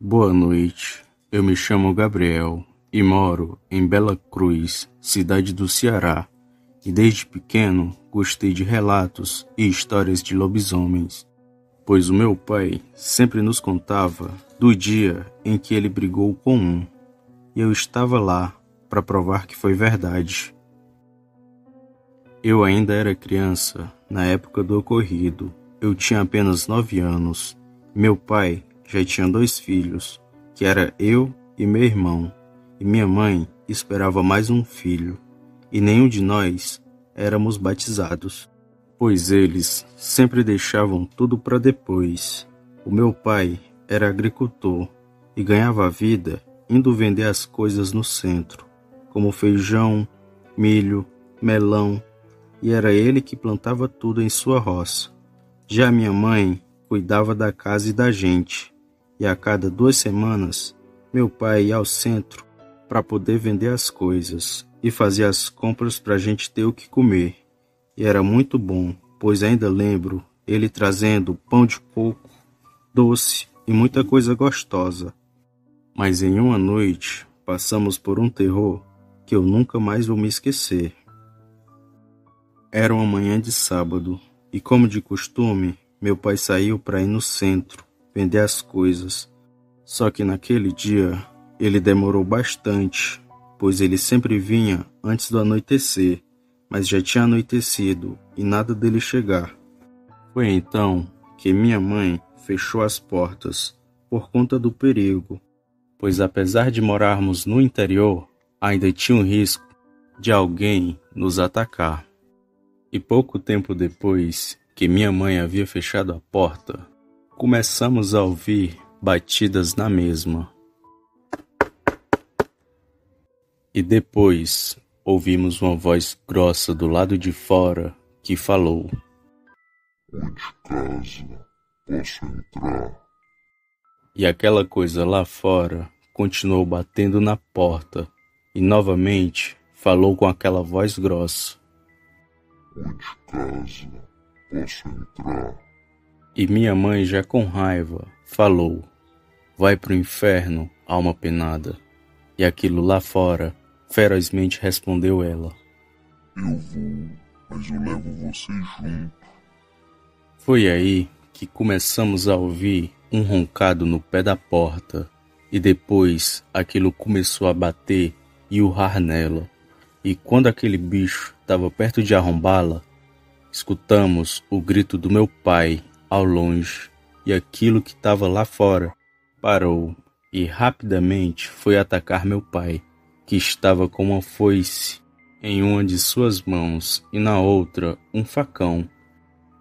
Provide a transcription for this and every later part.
Boa noite, eu me chamo Gabriel e moro em Bela Cruz, cidade do Ceará, e desde pequeno gostei de relatos e histórias de lobisomens, pois o meu pai sempre nos contava do dia em que ele brigou com um, e eu estava lá para provar que foi verdade. Eu ainda era criança na época do ocorrido, eu tinha apenas 9 anos, meu pai já tinha 2 filhos, que era eu e meu irmão, e minha mãe esperava mais um filho, e nenhum de nós éramos batizados, pois eles sempre deixavam tudo para depois. O meu pai era agricultor e ganhava a vida indo vender as coisas no centro, como feijão, milho, melão, e era ele que plantava tudo em sua roça. Já minha mãe cuidava da casa e da gente, e a cada 2 semanas, meu pai ia ao centro para poder vender as coisas e fazer as compras para a gente ter o que comer. E era muito bom, pois ainda lembro ele trazendo pão de coco, doce e muita coisa gostosa. Mas em uma noite, passamos por um terror que eu nunca mais vou me esquecer. Era uma manhã de sábado, e como de costume, meu pai saiu para ir no centro vender as coisas. Só que naquele dia ele demorou bastante, pois ele sempre vinha antes do anoitecer, mas já tinha anoitecido e nada dele chegar. Foi então que minha mãe fechou as portas por conta do perigo, pois apesar de morarmos no interior, ainda tinha um risco de alguém nos atacar. E pouco tempo depois que minha mãe havia fechado a porta, começamos a ouvir batidas na mesma. E depois ouvimos uma voz grossa do lado de fora que falou: "Oi de casa, posso entrar?" E aquela coisa lá fora continuou batendo na porta e novamente falou com aquela voz grossa: "Oi de casa, posso entrar?" E minha mãe, já com raiva, falou: "Vai pro inferno, alma penada." E aquilo lá fora ferozmente respondeu ela: "Eu vou, mas eu levo você junto." Foi aí que começamos a ouvir um roncado no pé da porta, e depois aquilo começou a bater e urrar nela. E quando aquele bicho estava perto de arrombá-la, escutamos o grito do meu pai ao longe, e aquilo que estava lá fora parou e rapidamente foi atacar meu pai, que estava com uma foice em uma de suas mãos e na outra um facão,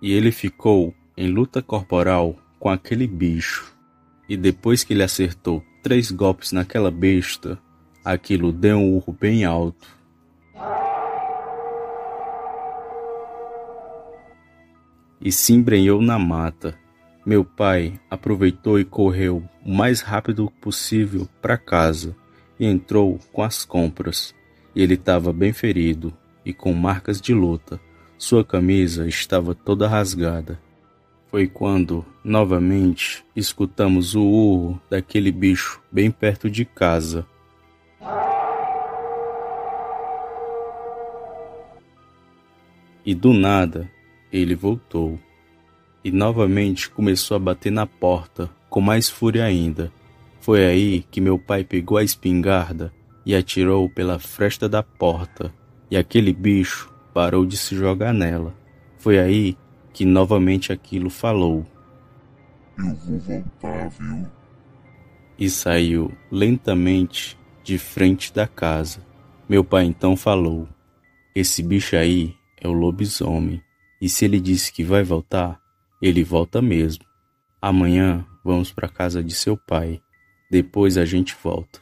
e ele ficou em luta corporal com aquele bicho. E depois que ele acertou 3 golpes naquela besta, aquilo deu um urro bem alto. E se embrenhou na mata. Meu pai aproveitou e correu o mais rápido possível para casa e entrou com as compras. E ele estava bem ferido e com marcas de luta. Sua camisa estava toda rasgada. Foi quando, novamente, escutamos o urro daquele bicho bem perto de casa. E do nada, ele voltou. E novamente começou a bater na porta, com mais fúria ainda. Foi aí que meu pai pegou a espingarda e atirou pela fresta da porta, e aquele bicho parou de se jogar nela. Foi aí que novamente aquilo falou: "Eu vou voltar, viu?" E saiu lentamente de frente da casa. Meu pai então falou: "Esse bicho aí é o lobisomem, e se ele disse que vai voltar, ele volta mesmo. Amanhã vamos para casa de seu pai, depois a gente volta."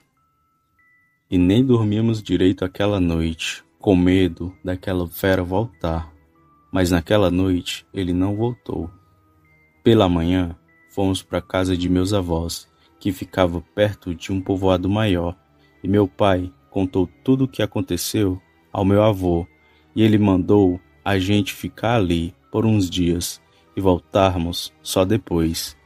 E nem dormimos direito aquela noite, com medo daquela fera voltar. Mas naquela noite ele não voltou. Pela manhã, fomos para a casa de meus avós, que ficava perto de um povoado maior, e meu pai contou tudo o que aconteceu ao meu avô, e ele mandou a gente ficar ali por uns dias e voltarmos só depois.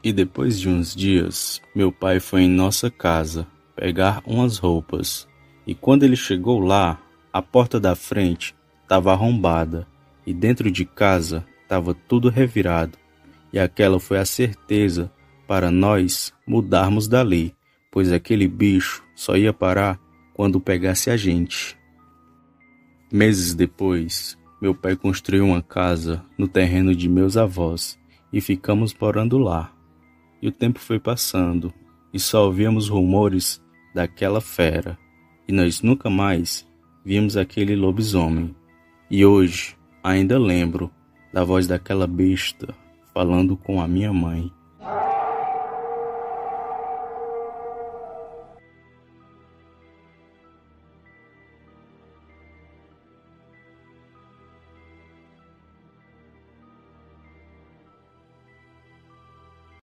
E depois de uns dias, meu pai foi em nossa casa pegar umas roupas. E quando ele chegou lá, a porta da frente estava arrombada e dentro de casa estava tudo revirado. E aquela foi a certeza para nós mudarmos dali, pois aquele bicho só ia parar quando pegasse a gente. Meses depois, meu pai construiu uma casa no terreno de meus avós e ficamos morando lá. E o tempo foi passando e só ouvíamos rumores daquela fera e nós nunca mais vimos aquele lobisomem. E hoje ainda lembro da voz daquela besta falando com a minha mãe.